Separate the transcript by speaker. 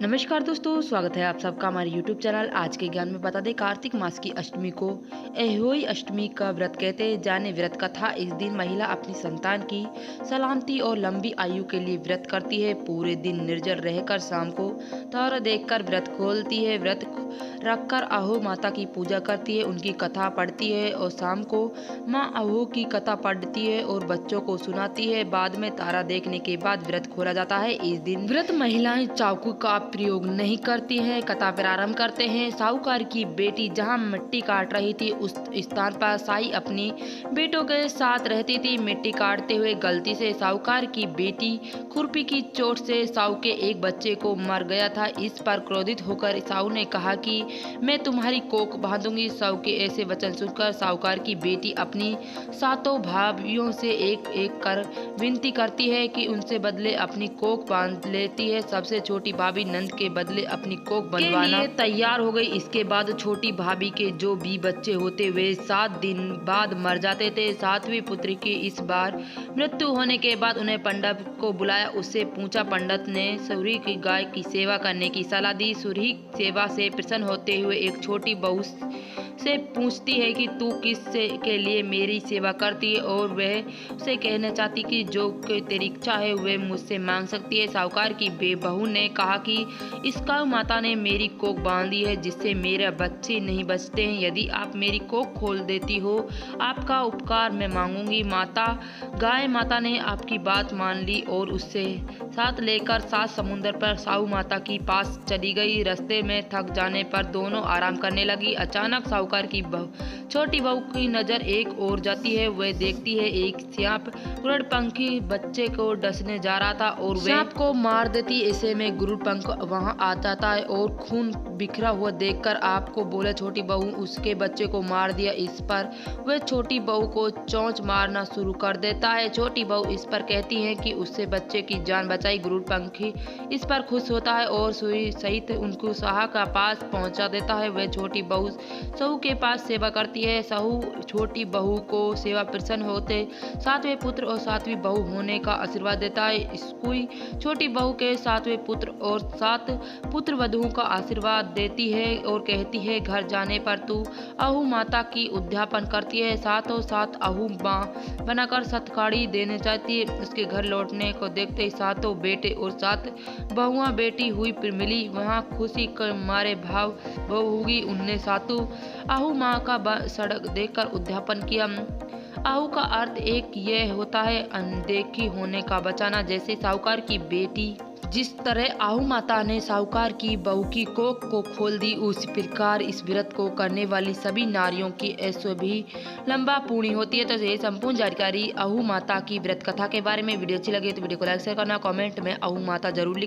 Speaker 1: नमस्कार दोस्तों, स्वागत है आप सबका हमारे YouTube चैनल आज के ज्ञान में। बता दें, कार्तिक मास की अष्टमी को अहोई अष्टमी का व्रत कहते हैं। जाने व्रत कथा। इस दिन महिला अपनी संतान की सलामती और लंबी आयु के लिए व्रत करती है। पूरे दिन निर्जल रहकर शाम को तारा देखकर व्रत खोलती है। व्रत रखकर अहो माता की पूजा करती है, उनकी कथा पढ़ती है और शाम को माँ अहो की कथा पढ़ती है और बच्चों को सुनाती है। बाद में तारा देखने के बाद व्रत खोला जाता है। इस दिन व्रत महिलाएं चाकू का प्रयोग नहीं करती हैं। कथा प्रारंभ करते हैं। साहूकार की बेटी जहां मिट्टी काट रही थी, उस स्थान पर साई अपनी बेटों के साथ रहती थी। मिट्टी काटते हुए गलती से साहूकार की बेटी खुरपी की चोट से साहू के एक बच्चे को मर गया था। इस पर क्रोधित होकर साहू ने कहा कि मैं तुम्हारी कोख बांधूंगी। साहू के ऐसे वचन सुनकर साहूकार की बेटी अपनी सातों भाभियों से एक एक कर विनती करती है कि उनसे बदले अपनी कोख बांध लेती है। सबसे छोटी भाभी नंद के बदले अपनी कोख बंधवाना तैयार हो गई। इसके बाद छोटी भाभी के जो भी बच्चे होते वे 7 दिन बाद मर जाते थे। 7वीं पुत्री की इस बार मृत्यु होने के बाद उन्हें पंडित को बुलाया। उससे पूछा। पंडित ने सूरी की गाय की सेवा करने की सलाह दी। सूरी सेवा से प्रसन्न होते हुए एक छोटी बहू से पूछती है कि तू किस के लिए मेरी सेवा करती है, और वह उसे कहना चाहती कि जो तेरी इच्छा है वह मुझसे मांग सकती है। साहूकार की बहू ने कहा कि इसका माता ने मेरी कोख बांधी है, जिससे मेरे बच्चे नहीं बचते हैं। यदि आप मेरी कोख खोल देती हो, आपका उपकार मैं मांगूंगी। गाय माता ने आपकी बात मान ली और उससे साथ लेकर 7 समुंदर पर साहू माता की पास चली गई। रास्ते में थक जाने पर दोनों आराम करने लगी। अचानक साहूकार की छोटी बहू की नजर एक ओर जाती है। वह देखती है एक सांप गरुड़पंखी बच्चे को डसने जा रहा था और वह सांप को मार देती। ऐसे में गरुड़पंख वहां आ जाता है और खून बिखरा हुआ देखकर आपको बोले छोटी बहू उसके बच्चे को मार दिया। इस पर वह छोटी बहू को चोंच मारना शुरू कर देता है। छोटी बहू इस पर कहती है कि उससे बच्चे की जान बचाई। गरुड़पंखी इस पर खुश होता है और सुई सहित उनको शाह का पास पहुंचा देता है। वह छोटी बहू साहू के पास सेवा करती है। साहू छोटी बहू को सेवा प्रसन्न होते 7वें पुत्र और 7वीं बहू होने का आशीर्वाद देता है। इसकी छोटी बहू के 7वें पुत्र और 7 पुत्र वधुओं का आशीर्वाद देती है और कहती है घर जाने पर तू अहू माता की उद्यापन करती है। साथों साथ अहू बनाकर सतकाड़ी देने चाहती है। उसके घर लौटने को देखते ही सातों बेटे और 7 बहुआं बेटी हुई मिली। वहाँ खुशी के मारे भाव बहू होगी। उनने सातों अहू माँ का सड़क देखकर उद्यापन किया। अहू का अर्थ एक यह होता है अनदेखी होने का बचाना। जैसे साहूकार की बेटी जिस तरह अहू माता ने साहूकार की बहू की कोख को खोल दी, उस प्रकार इस व्रत को करने वाली सभी नारियों की ऐसे भी लंबा पूरी होती है। तो ये संपूर्ण जानकारी अहू माता की व्रत कथा के बारे में। वीडियो अच्छी लगी तो वीडियो को लाइक शेयर करना, कमेंट में अहू माता जरूर